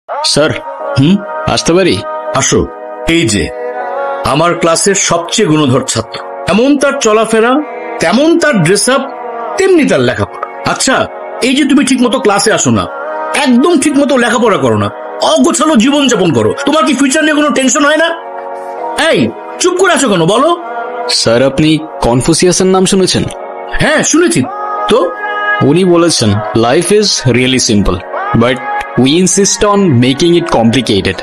Sir আসতে পারি? আসো। এই যে আমার ক্লাসের সবচেয়ে গুণধর ছাত্র, এমন তার চলাফেরা, তেমন তার ড্রেস আপ, তেমনি তার লেখাপড়া। আচ্ছা, এই যে তুমি ঠিক মতো ক্লাসে আসো না, একদম ঠিক মতো লেখাপড়া করো না, অগোছালো জীবন যাপন করো, তোমার কি ফিউচার নিয়ে কোনো টেনশন হয় না? এই চুপ করে আছো কেন বলো? স্যার আপনি কনফুসিয়াসের নাম শুনেছেন? হ্যাঁ শুনেছি তো। উনি বলেছেন life is really simple but we insist on making it complicated.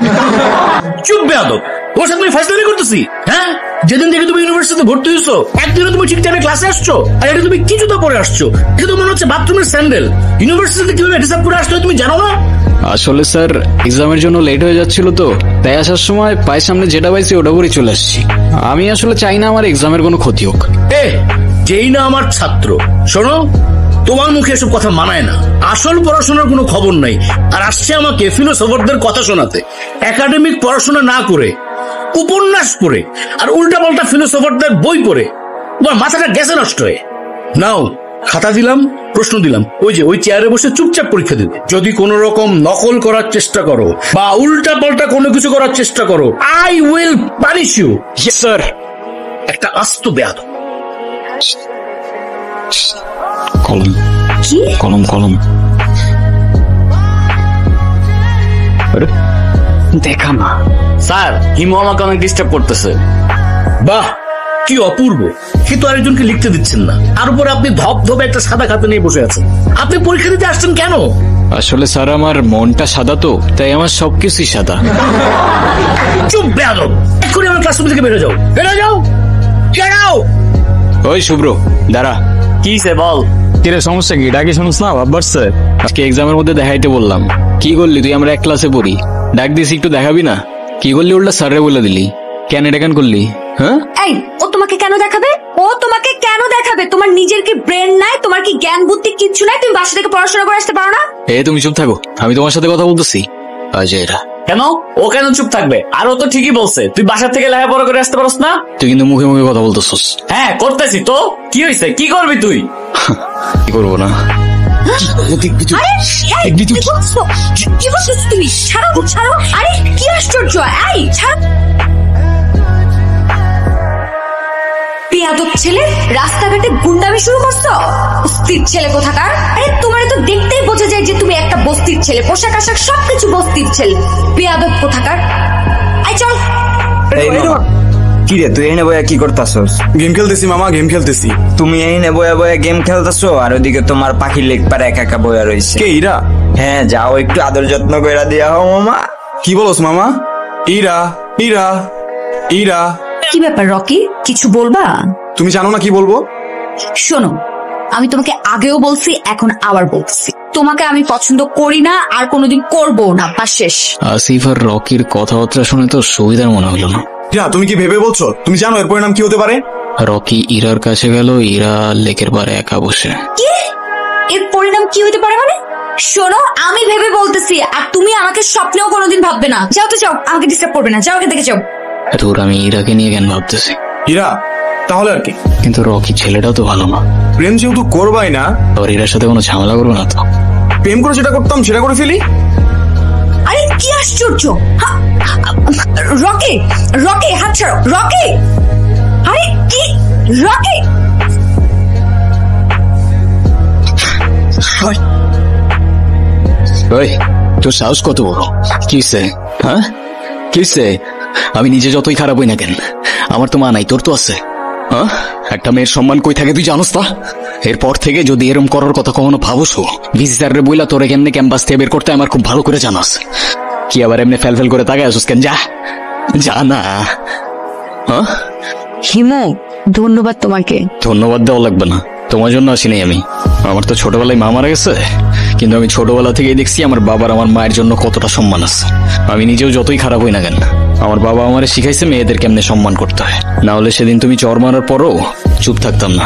চুপ বেয়াদব, তোমার সাথে আমি ফাইজলামি করতেছি? হ্যাঁ, যেদিন থেকে তুমি ইউনিভার্সিটিতে ভর্তি হয়েছো একদিনও তুমি ঠিক টাইমে ক্লাসে আসছো? আর এটা তুমি কি জুতা পরে আসছো? এটা তো মনে হচ্ছে বাথরুমের স্যান্ডেল। ইউনিভার্সিটিতে কিভাবে হিসাব করে আসতে হয় তুমি জানো না? আসলে স্যার এক্সামের জন্য লেট হয়ে যাচ্ছিল তো, তাই আসার সময় পায়ের সামনে যেটা পাইছি ওটা করে চলে আসছি। আমি আসলে চাই না আমার এক্সামের কোনো ক্ষতি হোক। যেই না আমার ছাত্র, শোনো, তোমার মুখে এসব কথা মানায় না। আসল পড়াশোনার কোনো খবর নাই, আর আসছে আমাকে ফিলোসফারদের কথা শোনাতে। একাডেমিক পড়াশোনা না করে, উপন্যাস পড়ে আর উল্টা পাল্টা ফিলোসফারদের বই পড়ে তোমার মাথাটা গেছে নষ্ট হয়ে। নাও খাতা দিলাম, প্রশ্ন দিলাম, ওই যে ওই চেয়ারে বসে চুপচাপ পরীক্ষা দিবে। যদি কোন রকম নকল করার চেষ্টা করো বা উল্টা পাল্টা কোনো কিছু করার চেষ্টা করো, I will punish you. Sir একটা আস্ত বেয়াদব। কলম কি? কলম কলম দেখা না। স্যার হিমু আমাকে অনেক ডিস্টার্ব করতেছে। বাহ কি অপূর্ব, কিন্তু আরেকজনকে লিখতে দিচ্ছেন না, আর উপরে আপনি ধপ ধপে একটা সাদা খাতা নিয়ে বসে আছেন। আপনি পরীক্ষা দিতে আসছেন কেন? আসলে স্যার আমার মনটা সাদা তো, তাই আমার সবকিছুই সাদা। চুপ বেয়াদব, এক্ষুনি আমার ক্লাসরুম থেকে বেরো যাও, বেরো যাও, যাও। ওই শুভ্র দাঁড়া। কি সে বল? কিরে সমস্যা কি? ডাকে শুনুস না? ভাববার স্যার আজকে এক্সামের মধ্যে দেখাইতে বললাম। কি করলি তুই? আমরা এক ক্লাসে পড়ি, ডাক দিস একটু দেখাবি না? কি করলি? উল্টা স্যারে বলে দিলি। কেন এটা কেন করলি? হ্যাঁ এই ও তোমাকে কেন দেখাবে? ও তোমাকে কেন দেখাবে? তোমার নিজের কি ব্রেন নাই? তোমার কি জ্ঞান বুদ্ধি কিচ্ছু নাই? তুমি বাসা থেকে পড়াশোনা করে আসতে পারো না? তুমি চুপ থাকো, আমি তোমার সাথে কথা বলতেছি। এরা কেন? ও কেন চুপ থাকবে? আর ও তো ঠিকই বলছে, তুই বাসা থেকে লেখাপড়া করে আসতে পারস না। তুই কিন্তু মুখে মুখে কথা বলতেছস। হ্যাঁ করতেছি তো, কি হয়েছে? কি করবি তুই? কি করবো না? কি বলছো তুমি? ছাড়ো ছাড়ো। আরে কি আশ্চর্য! এই ছাড়ো। বেয়াদব ছেলে, রাস্তাঘাটে গুন্ডামি শুরু করছো? বস্তির ছেলে কোথাকার! আরে তোমার তো দেখতেই বোঝা যায় যে তুমি একটা বস্তির ছেলে, পোশাক আশাক সবকিছু বস্তির ছেলে। বেয়াদব কোথাকার! আই চল। কি রে তুই এই বয়া কি করতাছস? গেম খেলতেছি মামা, গেম খেলতেছি। তুমি এই বয়া বয়া গেম খেলতেছো আর ওদিকে তোমার পাখির লেগ পারে একা একা বয়া রয়েছে। কে ইরা? হ্যাঁ যাও একটু আদর যত্ন কইরা দিয়া হও মামা। কি বলস মামা? ইরা ইরা ইরা। কি ব্যাপার রকি, কিছু বলবা? তুমি জানো না কি বলবো? শোনো, আমি তোমাকে আগেও বলছি, এখন আবার বলছি, তোমাকে আমি পছন্দ করি না আর কোনোদিন করবো না, বা শেষ। আসিফ আর রকির কথাবার্তা শুনে তো সুবিধার মনে হলো না। ইরা তুমি কি ভেবে বলছো? তুমি জানো এর পরিণাম কি হতে পারে? রকি ইরার কাছে গেল, ইরা লেকের পারে একা বসে। কি? এর পরিণাম কি হতে পারে মানে? শোনো, আমি ভেবে বলতেছি, আর তুমি আমাকে স্বপ্নেও কোনোদিন ভাববে না। যাও তো যাও, আমাকে ডিস্টার্ব করবে না, যাও এখান থেকে যাও। তোর আমি ইরাকে নিয়ে কেন ভাবতেছি? ইরা তাহলে আর কি? কিন্তু রকি ছেলেটাও তো ভালো না। প্রেম যেহেতু করবাই না, তোর ইরার সাথে কোনো ঝামেলা করবো না তো? প্রেম করে যেটা করতাম সেটা করে ফেলি। আরে কি আশ্চর্য! রকি রকি হাত ছাড়ো, রকি! আরে কি রকি! ওই তোর সাহস কত বড়? কিসে? হ্যাঁ কিসে? আমি নিজে যতই খারাপ হই না কেন, আমার তো মা নাই, তোর তো আছে। হ্যাঁ একটা মেয়ের সম্মান কই থাকে তুই জানোস না? এরপর থেকে যদি এরম করার কথা কখনো ভাবছো, ভিসি স্যার রে বইলা তোরে কেমনে ক্যাম্পাস থেকে বের করতে আমার খুব ভালো করে জানাস। কি আবার এমনি ফেল ফেল করে তাকায় আসুস কেন? যা যা না। হ্যাঁ হিমু, ধন্যবাদ তোমাকে। ধন্যবাদ দেওয়া লাগবে না, তোমার জন্য আসিনি আমি। আমার তো ছোটবেলায় মা মারা গেছে, কিন্তু আমি ছোটবেলা থেকেই দেখছি আমার বাবার আমার মায়ের জন্য কতটা সম্মান আছে। আমি নিজেও যতই খারাপ হই না কেন, আমার বাবা আমারে শিখাইছে মেয়েদের কেমনে সম্মান করতে হয়। না হলে সেদিন তুমি চর মারার পরও চুপ থাকতাম না।